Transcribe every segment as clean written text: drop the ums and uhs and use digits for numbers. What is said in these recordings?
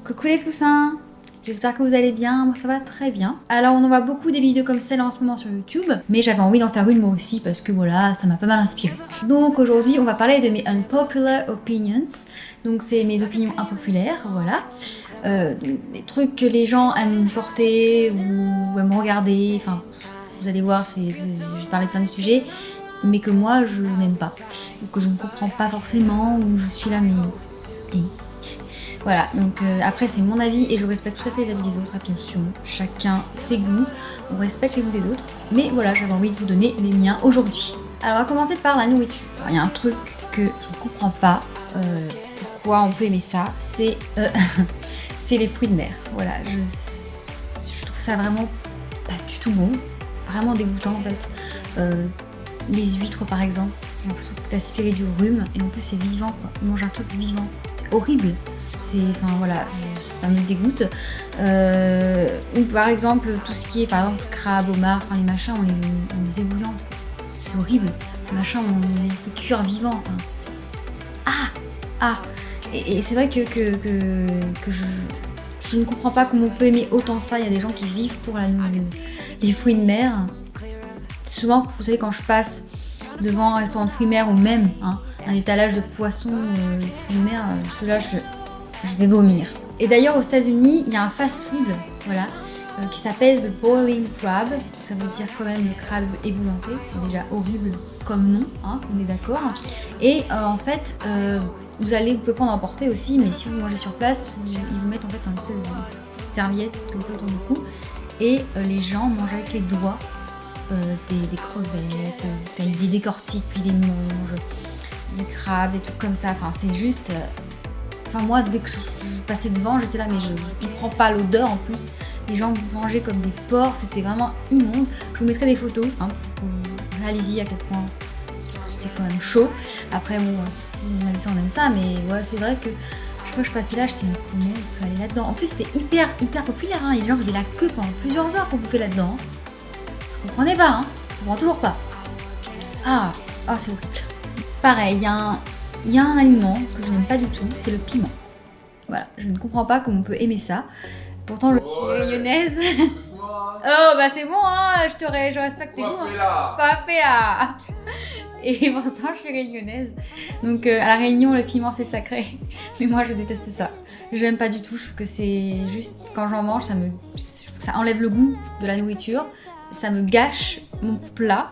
Coucou les poussins, j'espère que vous allez bien, moi ça va très bien. Alors on en voit beaucoup des vidéos comme celle en ce moment sur YouTube, mais j'avais envie d'en faire une moi aussi parce que voilà, ça m'a pas mal inspiré. Donc aujourd'hui on va parler de mes unpopular opinions, donc c'est mes opinions impopulaires, voilà. Des trucs que les gens aiment porter ou aiment regarder, enfin vous allez voir, je vais parler de plein de sujets, mais que moi je n'aime pas, ou que je ne comprends pas forcément, ou je suis là mais... Voilà, donc après c'est mon avis et je respecte tout à fait les avis des autres, attention, chacun ses goûts, on respecte les goûts des autres, mais voilà, j'avais envie de vous donner les miens aujourd'hui. Alors on va commencer par la nourriture. Alors, il y a un truc que je ne comprends pas, pourquoi on peut aimer ça, c'est les fruits de mer. Voilà, je trouve ça vraiment pas du tout bon, vraiment dégoûtant en fait. Les huîtres par exemple, j'ai l'impression que t'as aspiré du rhume et en plus c'est vivant quoi, on mange un truc vivant, c'est horrible. Enfin voilà, ça me dégoûte. Ou par exemple tout ce qui est par exemple crabe, homard, enfin les machins on les ébouillante quoi. C'est horrible. Les machins on les fait cuire vivant, enfin et c'est vrai que je ne comprends pas comment on peut aimer autant ça. Il y a des gens qui vivent pour les fruits de mer. Souvent, vous savez, quand je passe devant un restaurant de fruits de mer ou même un étalage de poissons, de fruits de mer, celui-là, je vais vomir. Et d'ailleurs, aux États-Unis, il y a un fast-food, voilà, qui s'appelle The Boiling Crab. Ça veut dire quand même le crabe ébouillanté. C'est déjà horrible comme nom, on est d'accord. Et en fait, vous pouvez pas en emporter aussi, mais si vous mangez sur place, ils vous mettent en fait une espèce de serviette comme ça autour du cou, et les gens mangent avec les doigts. Des crevettes, ils les décortiquent, puis ils les mangent, des crabes, des trucs comme ça, enfin c'est juste... moi dès que je passais devant, j'étais là mais je comprends pas l'odeur en plus, les gens mangeaient comme des porcs, c'était vraiment immonde. Je vous mettrai des photos pour que vous réalisiez à quel point c'est quand même chaud. Après bon, si on aime ça, mais ouais c'est vrai que chaque fois que je passais là, j'étais mais comment on peut aller là-dedans. En plus c'était hyper populaire, et les gens faisaient la queue pendant plusieurs heures pour bouffer là-dedans. Vous comprenez pas, je comprends toujours pas. C'est horrible. Pareil, il y a un aliment que je n'aime pas du tout, c'est le piment. Voilà, je ne comprends pas comment on peut aimer ça. Pourtant, je suis réunionnaise. Oh, bah c'est bon, je respecte tes goûts. Coiffé là. Et pourtant, je suis réunionnaise. Donc, à la Réunion, le piment, c'est sacré. Mais moi, je déteste ça. Je n'aime pas du tout. Je trouve que c'est juste, quand j'en mange, je trouve que ça enlève le goût de la nourriture. Ça me gâche mon plat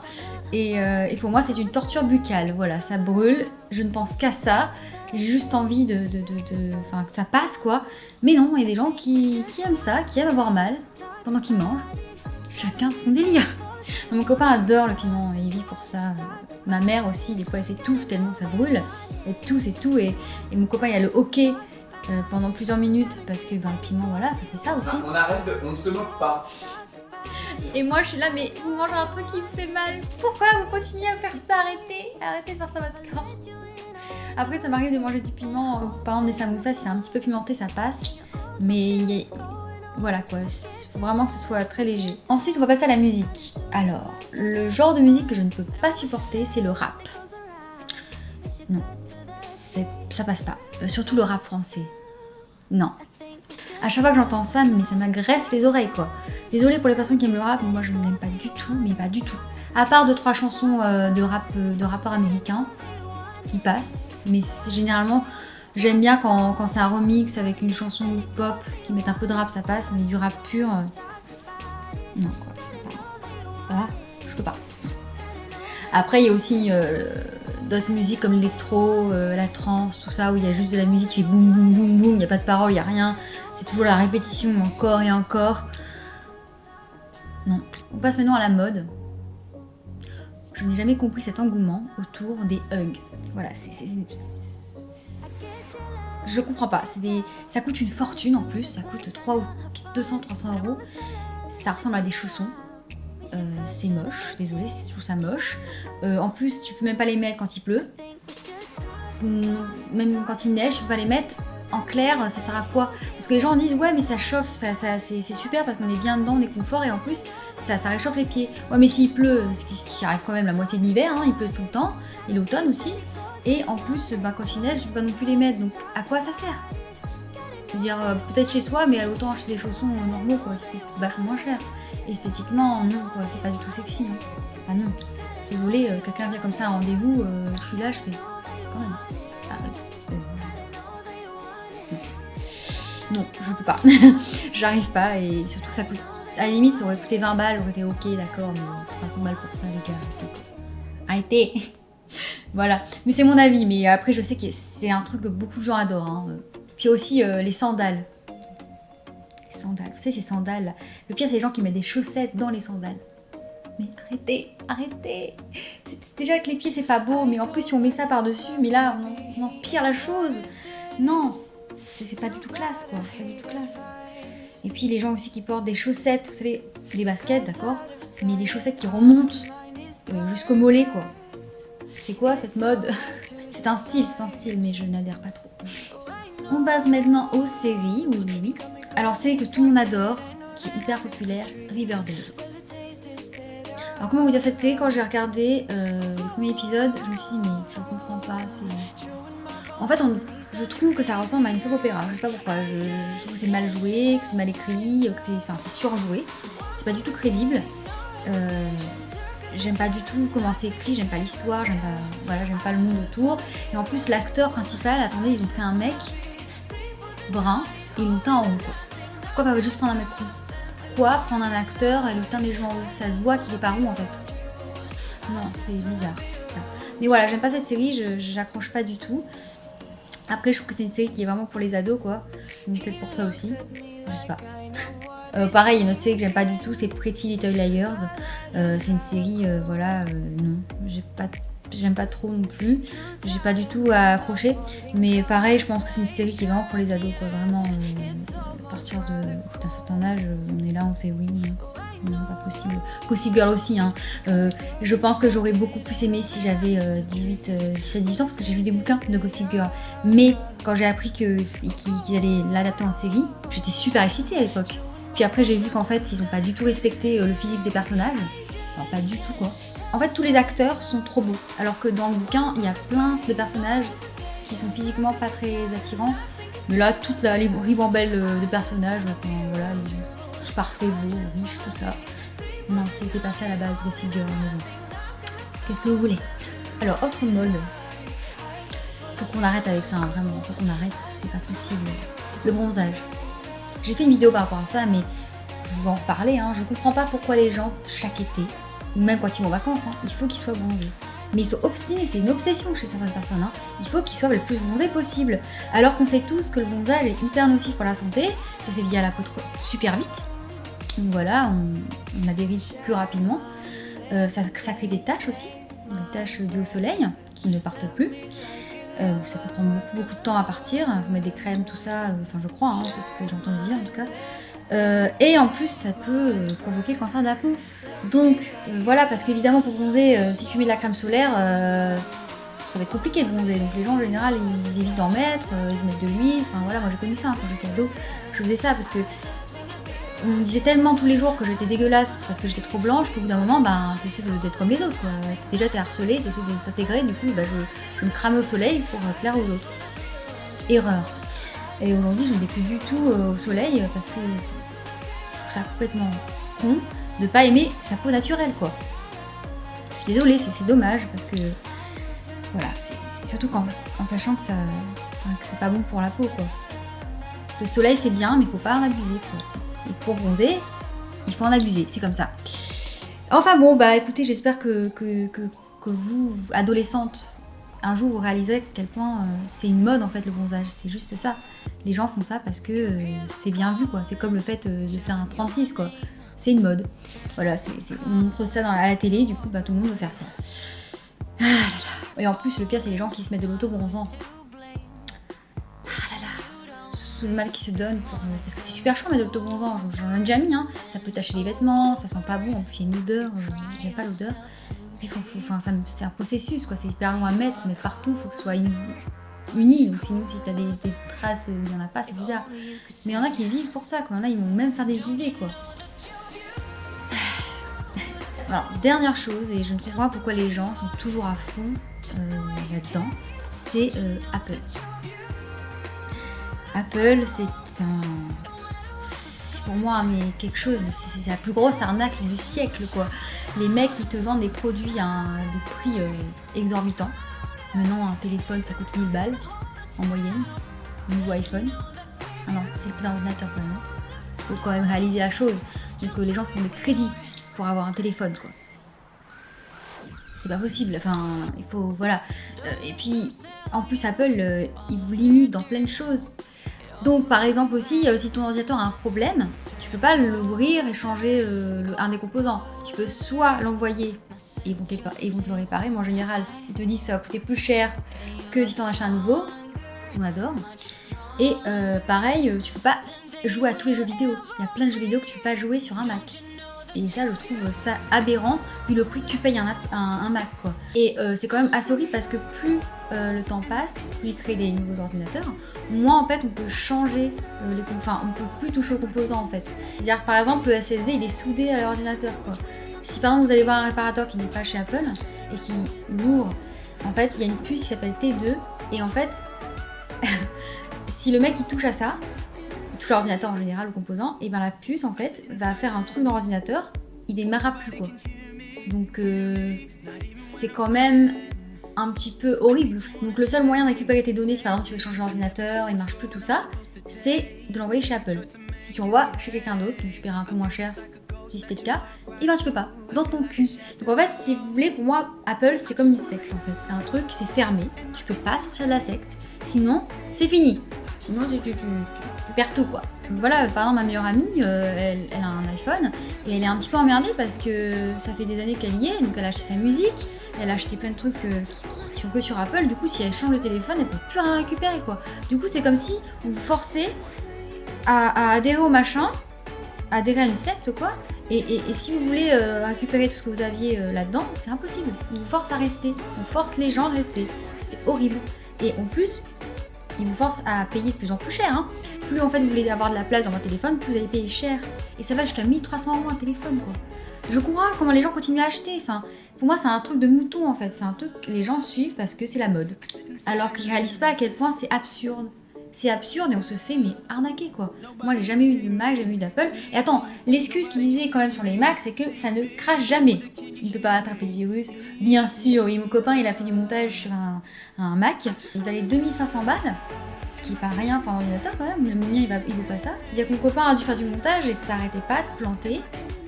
et pour moi c'est une torture buccale, voilà, ça brûle, je ne pense qu'à ça, j'ai juste envie que ça passe quoi, mais non, il y a des gens qui aiment ça, qui aiment avoir mal pendant qu'ils mangent, chacun son délire. Mon copain adore le piment, il vit pour ça, ma mère aussi, des fois elle s'étouffe tellement ça brûle, et tout, et mon copain il a le hoquet pendant plusieurs minutes parce que le piment voilà, ça fait ça aussi. On ne se moque pas. Et moi je suis là, mais vous mangez un truc qui vous fait mal, pourquoi vous continuez à faire ça? Arrêtez de faire ça à votre corps. Après ça m'arrive de manger du piment, par exemple des samoussas, si c'est un petit peu pimenté ça passe, mais voilà quoi, il faut vraiment que ce soit très léger. Ensuite on va passer à la musique. Alors, le genre de musique que je ne peux pas supporter, c'est le rap. Non, ça passe pas, surtout le rap français. Non. À chaque fois que j'entends ça, mais ça m'agresse les oreilles quoi. Désolée pour les personnes qui aiment le rap, mais moi je ne l'aime pas du tout, mais pas du tout. À part 2-3 chansons de rappeurs américains qui passent, mais généralement j'aime bien quand c'est un remix avec une chanson pop qui met un peu de rap, ça passe, mais du rap pur, non quoi, c'est pas... Voilà, je peux pas. Après il y a aussi d'autres musiques comme l'électro, la trance, tout ça, où il y a juste de la musique qui fait boum boum boum boum, il n'y a pas de parole, il n'y a rien, c'est toujours la répétition encore et encore. Non. On passe maintenant à la mode. Je n'ai jamais compris cet engouement autour des hugs. Voilà, je comprends pas, ça coûte une fortune en plus, ça coûte 200-300 €. Ça ressemble à des chaussons. C'est moche, désolée, je trouve ça moche. En plus, tu peux même pas les mettre quand il pleut. Même quand il neige, tu peux pas les mettre. En clair, ça sert à quoi? Parce que les gens disent ouais mais ça chauffe, c'est super parce qu'on est bien dedans, on est confort et en plus ça réchauffe les pieds. Ouais mais s'il pleut, ce qui arrive quand même la moitié de l'hiver, il pleut tout le temps, et l'automne aussi. Et en plus, quand il neige, je peux pas non plus les mettre, donc à quoi ça sert? Je veux dire, peut-être chez soi, mais autant acheter des chaussons normaux, quoi, qui coûtent vachement moins cher. Esthétiquement, non, quoi, c'est pas du tout sexy. Hein. Ah non, désolée, quelqu'un vient comme ça à un rendez-vous, je suis là, je fais quand même. Ah, non, je peux pas. J'arrive pas, et surtout que ça coûte. À la limite, ça aurait coûté 20 balles, j'aurais fait ok, d'accord, mais 300 balles pour ça, les gars. Donc, arrêtez. Voilà. Mais c'est mon avis, mais après, je sais que c'est un truc que beaucoup de gens adorent. Hein. Puis aussi, les sandales. Les sandales, vous savez, ces sandales là. Le pire, c'est les gens qui mettent des chaussettes dans les sandales. Mais arrêtez. C'est déjà que les pieds, c'est pas beau, mais en plus, si on met ça par-dessus, mais là, on empire la chose. Non, c'est pas du tout classe, quoi. C'est pas du tout classe. Et puis, les gens aussi qui portent des chaussettes, vous savez, les baskets, d'accord, mais les chaussettes qui remontent jusqu'au mollet, quoi. C'est quoi cette mode? C'est un style, mais je n'adhère pas trop. On passe maintenant aux séries, oui. Alors, série que tout le monde adore, qui est hyper populaire, Riverdale. Alors, comment vous dire, cette série, quand j'ai regardé le premier épisode, je me suis dit, mais je comprends pas, En fait, je trouve que ça ressemble à une soap opéra, je sais pas pourquoi. Je trouve que c'est mal joué, que c'est mal écrit, que c'est surjoué. C'est pas du tout crédible. J'aime pas du tout comment c'est écrit, j'aime pas l'histoire, j'aime pas le monde autour. Et en plus, l'acteur principal, attendez, ils ont pris un mec brun et ils l'ont teint en haut. Pourquoi pas juste prendre un mec roux? Pourquoi prendre un acteur et le teindre les cheveux en haut? Ça se voit qu'il est pas roux en fait. Non, c'est bizarre. Ça. Mais voilà, j'aime pas cette série, j'accroche pas du tout. Après, je trouve que c'est une série qui est vraiment pour les ados, quoi. Donc c'est pour ça aussi. Je sais pas. Pareil, il y a une autre série que j'aime pas du tout, c'est Pretty Little Liars. C'est une série, non, j'aime pas trop non plus. J'ai pas du tout à accrocher. Mais pareil, je pense que c'est une série qui est vraiment pour les ados, quoi. Vraiment, à partir d'un certain âge, on est là, on fait oui, non, pas possible. Gossip Girl aussi, hein. Je pense que j'aurais beaucoup plus aimé si j'avais 17-18 ans, parce que j'ai lu des bouquins de Gossip Girl. Mais quand j'ai appris qu'ils allaient l'adapter en série, j'étais super excitée à l'époque. Puis après, j'ai vu qu'en fait, ils ont pas du tout respecté le physique des personnages. Alors, pas du tout, quoi. En fait, tous les acteurs sont trop beaux. Alors que dans le bouquin, il y a plein de personnages qui sont physiquement pas très attirants. Mais là, toute la ribambelle de personnages, enfin, voilà, ils sont tous parfaits, beaux, riches, tout ça. Non, c'était pas ça à la base, Gossip Girl. Qu'est-ce que vous voulez? Alors, autre mode. Faut qu'on arrête avec ça, hein, vraiment. Faut qu'on arrête, c'est pas possible. Le bronzage. J'ai fait une vidéo par rapport à ça, mais je vais en reparler. Hein. Je comprends pas pourquoi les gens, chaque été, ou même quand ils vont en vacances, il faut qu'ils soient bronzés. Mais ils sont obstinés, c'est une obsession chez certaines personnes. Il faut qu'ils soient le plus bronzés possible. Alors qu'on sait tous que le bronzage est hyper nocif pour la santé, ça fait vieillir la peau super vite. Donc voilà, on a des rides plus rapidement. Ça crée des taches aussi, des taches dues au soleil qui ne partent plus. Ça peut prendre beaucoup de temps à partir, vous mettez des crèmes, tout ça, je crois, hein, c'est ce que j'ai entendu dire en tout cas. Et en plus, ça peut provoquer le cancer de la peau. Donc voilà, parce qu'évidemment pour bronzer, si tu mets de la crème solaire, ça va être compliqué de bronzer. Donc les gens en général, ils évitent d'en mettre, ils mettent de l'huile, moi j'ai connu ça quand j'étais ado. Je faisais ça parce que on me disait tellement tous les jours que j'étais dégueulasse parce que j'étais trop blanche qu'au bout d'un moment, t'essaies d'être comme les autres, quoi. Déjà t'es harcelée, t'essaies de t'intégrer, du coup, je me cramais au soleil pour plaire aux autres. Erreur. Et aujourd'hui, je ne vais plus du tout au soleil parce que je trouve ça complètement con de pas aimer sa peau naturelle, quoi. Je suis désolée, c'est dommage parce que voilà, c'est surtout en sachant que c'est pas bon pour la peau, quoi. Le soleil c'est bien, mais il faut pas en abuser, quoi. Et pour bronzer, il faut en abuser, c'est comme ça. Enfin bon, écoutez, j'espère que vous, adolescentes, un jour vous réaliserez à quel point c'est une mode en fait le bronzage, c'est juste ça. Les gens font ça parce que c'est bien vu, quoi. C'est comme le fait de faire un 36, quoi. C'est une mode. Voilà, on montre ça à la télé, du coup tout le monde veut faire ça. Ah là là. Et en plus, le pire, c'est les gens qui se mettent de l'auto-bronzant. Tout le mal qui se donne parce que c'est super chaud mais de l'autobronzant, j'en ai déjà mis, hein. Ça peut tacher les vêtements, ça sent pas bon, en plus il y a une odeur, j'aime pas l'odeur. Puis c'est un processus, quoi. C'est hyper long à mettre partout, faut que ce soit uni, donc sinon si t'as des traces où il y en a pas, c'est bizarre. Mais il y en a qui vivent pour ça, quoi. Il y en a, ils vont même faire des UV, quoi. Alors, dernière chose, et je ne comprends pas pourquoi les gens sont toujours à fond là-dedans, c'est Apple. Apple, c'est pour moi mais quelque chose, mais c'est la plus grosse arnaque du siècle quoi. Les mecs ils te vendent des produits à des prix exorbitants. Maintenant un téléphone ça coûte 1000 balles en moyenne, un nouveau iPhone. Ah non, c'est le prix d'un ordinateur quand même. Faut quand même réaliser la chose. Donc les gens font des crédits pour avoir un téléphone quoi. C'est pas possible, enfin il faut, voilà. Et puis en plus Apple il vous limite dans plein de choses. Donc par exemple aussi, si ton ordinateur a un problème, tu peux pas l'ouvrir et changer un des composants. Tu peux soit l'envoyer et ils vont te le réparer, mais en général ils te disent que ça va coûter plus cher que si t'en achètes un nouveau. On adore. Et pareil, tu peux pas jouer à tous les jeux vidéo. Il y a plein de jeux vidéo que tu peux pas jouer sur un Mac. Et ça, je trouve ça aberrant vu le prix que tu payes un Mac quoi. Et c'est quand même assez horrible parce que plus le temps passe, plus ils créent des nouveaux ordinateurs, moins en fait on peut changer on peut plus toucher aux composants en fait. C'est-à-dire par exemple le SSD il est soudé à l'ordinateur quoi. Si par exemple vous allez voir un réparateur qui n'est pas chez Apple et qui l'ouvre, en fait il y a une puce qui s'appelle T2 et en fait si le mec il touche à ça, touche l'ordinateur en général, le composant, et ben la puce en fait va faire un truc dans l'ordinateur, il démarrera plus quoi. Donc c'est quand même un petit peu horrible. Donc le seul moyen de récupérer tes données, si par exemple tu veux changer l'ordinateur, il marche plus tout ça, c'est de l'envoyer chez Apple. Si tu envoies chez quelqu'un d'autre, tu paieras un peu moins cher si c'était le cas, et ben tu peux pas, dans ton cul. Donc en fait, si vous voulez, pour moi, Apple c'est comme une secte en fait. C'est un truc, c'est fermé, tu peux pas sortir de la secte, sinon c'est fini. Sinon tu perds tout quoi. Donc voilà, par exemple ma meilleure amie, elle a un iPhone et elle est un petit peu emmerdée parce que ça fait des années qu'elle y est, donc elle a acheté sa musique, elle a acheté plein de trucs qui sont que sur Apple, du coup si elle change le téléphone, elle peut plus rien récupérer quoi. Du coup c'est comme si vous vous forcez à adhérer au machin, à adhérer à une secte quoi, et si vous voulez récupérer tout ce que vous aviez là-dedans, c'est impossible. On vous force à rester, on force les gens à rester, c'est horrible. Et en plus, ils vous forcent à payer de plus en plus cher. Hein. Plus en fait vous voulez avoir de la place dans votre téléphone, plus vous allez payer cher. Et ça va jusqu'à 1300 € un téléphone quoi. Je comprends comment les gens continuent à acheter. Enfin, pour moi c'est un truc de mouton en fait. C'est un truc que les gens suivent parce que c'est la mode. Alors qu'ils réalisent pas à quel point c'est absurde. C'est absurde et on se fait mais arnaquer quoi. Moi j'ai jamais eu de Mac, j'ai jamais eu d'Apple. Et attends, l'excuse qu'ils disaient quand même sur les Macs, c'est que ça ne crache jamais. Il ne peut pas attraper de virus. Bien sûr, oui, mon copain il a fait du montage sur un Mac. Il valait 2500 balles. Ce qui est pas rien pour un ordinateur quand même. Le mien il vaut pas ça. C'est-à-dire que mon copain a dû faire du montage et ça s'arrêtait pas de planter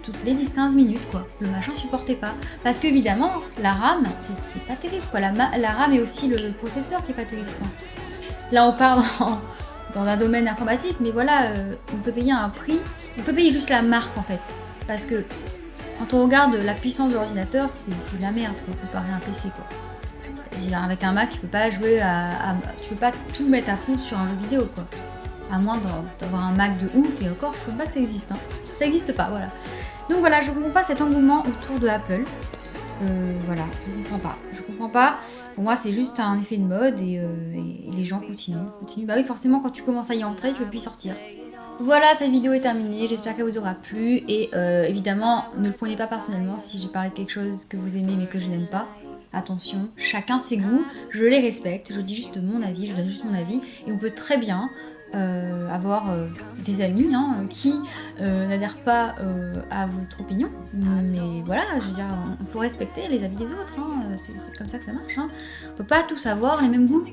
toutes les 10-15 minutes quoi. Le machin supportait pas. Parce qu'évidemment, la RAM, c'est pas terrible quoi. La RAM et aussi le processeur qui est pas terrible quoi. Là, on part dans un domaine informatique, mais voilà, on fait payer un prix, on fait payer juste la marque en fait. Parce que quand on regarde la puissance de l'ordinateur, c'est de la merde quoi, comparé à un PC quoi. Avec un Mac, tu peux pas jouer tu peux pas tout mettre à fond sur un jeu vidéo quoi. À moins d'avoir un Mac de ouf, et encore, je trouve pas que ça existe. Hein. Ça existe pas, voilà. Donc voilà, je comprends pas cet engouement autour de Apple. Voilà, je comprends pas. Pour moi, c'est juste un effet de mode et les gens continuent. Bah oui, forcément, quand tu commences à y entrer, tu peux plus sortir. Voilà, cette vidéo est terminée. J'espère qu'elle vous aura plu. Et évidemment, ne le prenez pas personnellement si j'ai parlé de quelque chose que vous aimez mais que je n'aime pas. Attention, chacun ses goûts, je les respecte. Je dis juste mon avis, je donne juste mon avis. Et on peut très bien avoir des amis qui n'adhèrent pas à votre opinion, mais voilà, je veux dire, il faut respecter les avis des autres, c'est comme ça que ça marche. On peut pas tous avoir les mêmes goûts,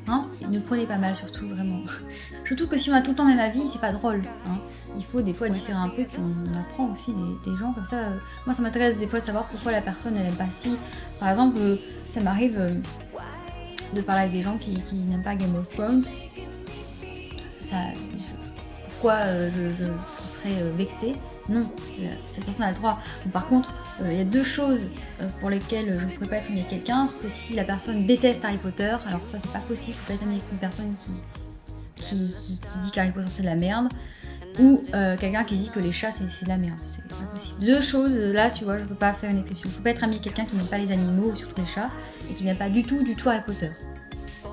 ne le prenez pas mal surtout, vraiment. Surtout que si on a tout le temps le même avis, c'est pas drôle. Il faut des fois différer un peu, puis on apprend aussi des gens comme ça. Moi ça m'intéresse des fois de savoir pourquoi la personne elle aime pas si. Par exemple, ça m'arrive de parler avec des gens qui n'aiment pas Game of Thrones. Pourquoi je serais vexée? Non, cette personne a le droit. Donc, par contre, il y a deux choses pour lesquelles je ne pourrais pas être amie avec quelqu'un. C'est si la personne déteste Harry Potter. Alors ça, c'est pas possible. Je ne peux pas être amie avec une personne qui dit qu'Harry Potter c'est de la merde. Ou quelqu'un qui dit que les chats c'est de la merde. C'est pas possible. Deux choses, là, tu vois, je peux pas faire une exception. Je peux pas être amie avec quelqu'un qui n'aime pas les animaux, surtout les chats, et qui n'aime pas du tout Harry Potter.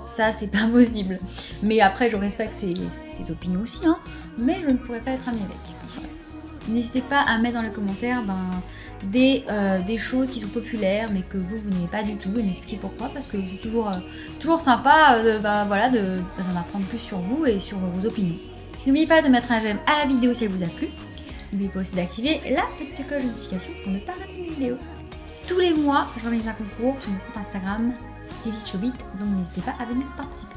Ça, c'est pas possible. Mais après, je respecte ses opinions aussi, mais je ne pourrais pas être amie avec. Voilà. N'hésitez pas à mettre dans les commentaires des choses qui sont populaires mais que vous n'aimez pas du tout et m'expliquer pourquoi, parce que c'est toujours sympa d'en apprendre plus sur vous et sur vos opinions. N'oubliez pas de mettre un j'aime à la vidéo si elle vous a plu. N'oubliez pas aussi d'activer la petite cloche de notification pour ne pas rater mes vidéos. Tous les mois, j'organise un concours sur mon compte Instagram, LilyChobit, donc n'hésitez pas à venir participer.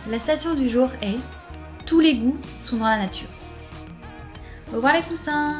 La citation du jour est « Tous les goûts sont dans la nature ». Au revoir les coussins!